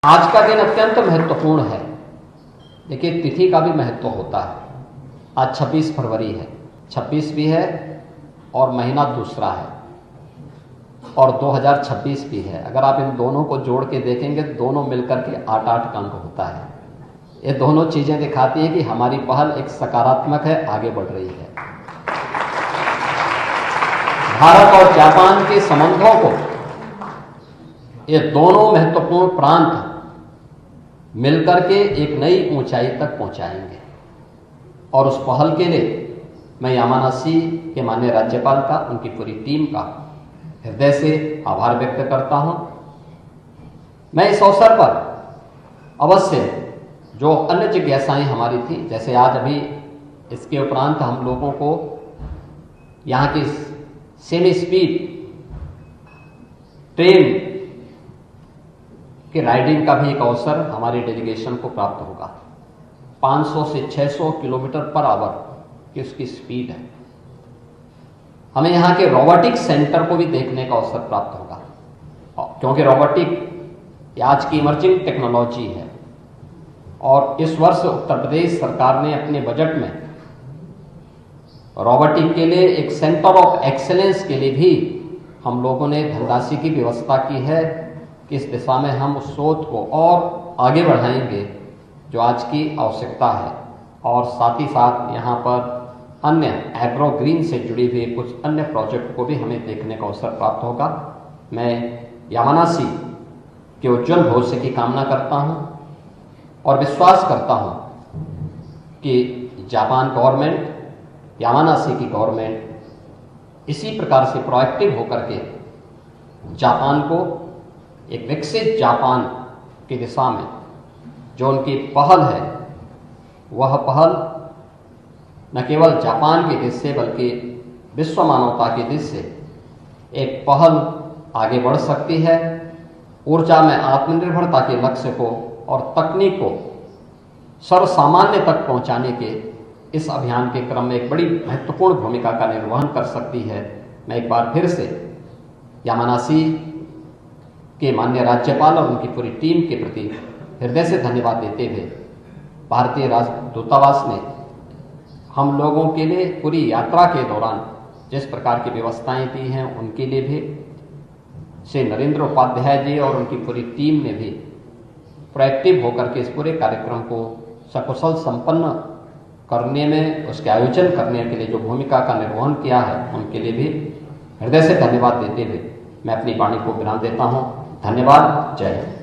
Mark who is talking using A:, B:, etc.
A: आज का दिन अत्यंत महत्वपूर्ण है। देखिए, तिथि का भी महत्व होता है। आज 26 फरवरी है, 26 भी है और महीना दूसरा है और 2026 भी है। अगर आप इन दोनों को जोड़ के देखेंगे तो दोनों मिलकर के 8-8 का अंक होता है। ये दोनों चीजें दिखाती है कि हमारी पहल एक सकारात्मक है, आगे बढ़ रही है। भारत और जापान के संबंधों को ये दोनों महत्वपूर्ण प्रांत मिलकर के एक नई ऊंचाई तक पहुंचाएंगे और उस पहल के लिए मैं यामानाशी के माननीय राज्यपाल का, उनकी पूरी टीम का हृदय से आभार व्यक्त करता हूं। मैं इस अवसर पर अवश्य जो अन्य जिज्ञासाएं हमारी थी, जैसे आज अभी इसके उपरांत हम लोगों को यहाँ की सेमी स्पीड ट्रेन कि राइडिंग का भी एक अवसर हमारी डेलीगेशन को प्राप्त होगा। 500 से 600 किलोमीटर पर आवर की उसकी स्पीड है। हमें यहाँ के रोबोटिक सेंटर को भी देखने का अवसर प्राप्त होगा, क्योंकि रोबोटिक आज की इमर्जिंग टेक्नोलॉजी है और इस वर्ष उत्तर प्रदेश सरकार ने अपने बजट में रोबोटिक के लिए एक सेंटर ऑफ एक्सीलेंस के लिए भी हम लोगों ने धनराशि की व्यवस्था की है कि इस दिशा में हम उस सोच को और आगे बढ़ाएंगे जो आज की आवश्यकता है। और साथ ही साथ यहाँ पर अन्य एग्रो ग्रीन से जुड़ी हुई कुछ अन्य प्रोजेक्ट को भी हमें देखने का अवसर प्राप्त होगा। मैं यामानाशी के उज्जवल भविष्य की कामना करता हूँ और विश्वास करता हूँ कि जापान गवर्नमेंट, यामानाशी की गवर्नमेंट इसी प्रकार से प्रोएक्टिव होकर के जापान को एक विकसित जापान की दिशा में जो उनकी पहल है, वह पहल न केवल जापान की दिशा से बल्कि विश्व मानवता की दिशा से एक पहल आगे बढ़ सकती है। ऊर्जा में आत्मनिर्भरता के लक्ष्य को और तकनीक को सर्वसामान्य तक पहुंचाने के इस अभियान के क्रम में एक बड़ी महत्वपूर्ण भूमिका का निर्वहन कर सकती है। मैं एक बार फिर से यामानाशी के माननीय राज्यपाल और उनकी पूरी टीम के प्रति हृदय से धन्यवाद देते हुए, भारतीय दूतावास ने हम लोगों के लिए पूरी यात्रा के दौरान जिस प्रकार की व्यवस्थाएं दी हैं, उनके लिए भी श्री नरेंद्र उपाध्याय जी और उनकी पूरी टीम ने भी प्रोएक्टिव होकर के इस पूरे कार्यक्रम को सकुशल संपन्न करने में, उसके आयोजन करने के लिए जो भूमिका का निर्वहन किया है, उनके लिए भी हृदय से धन्यवाद देते हुए मैं अपनी वाणी को विराम देता हूँ। धन्यवाद। जय हिंद।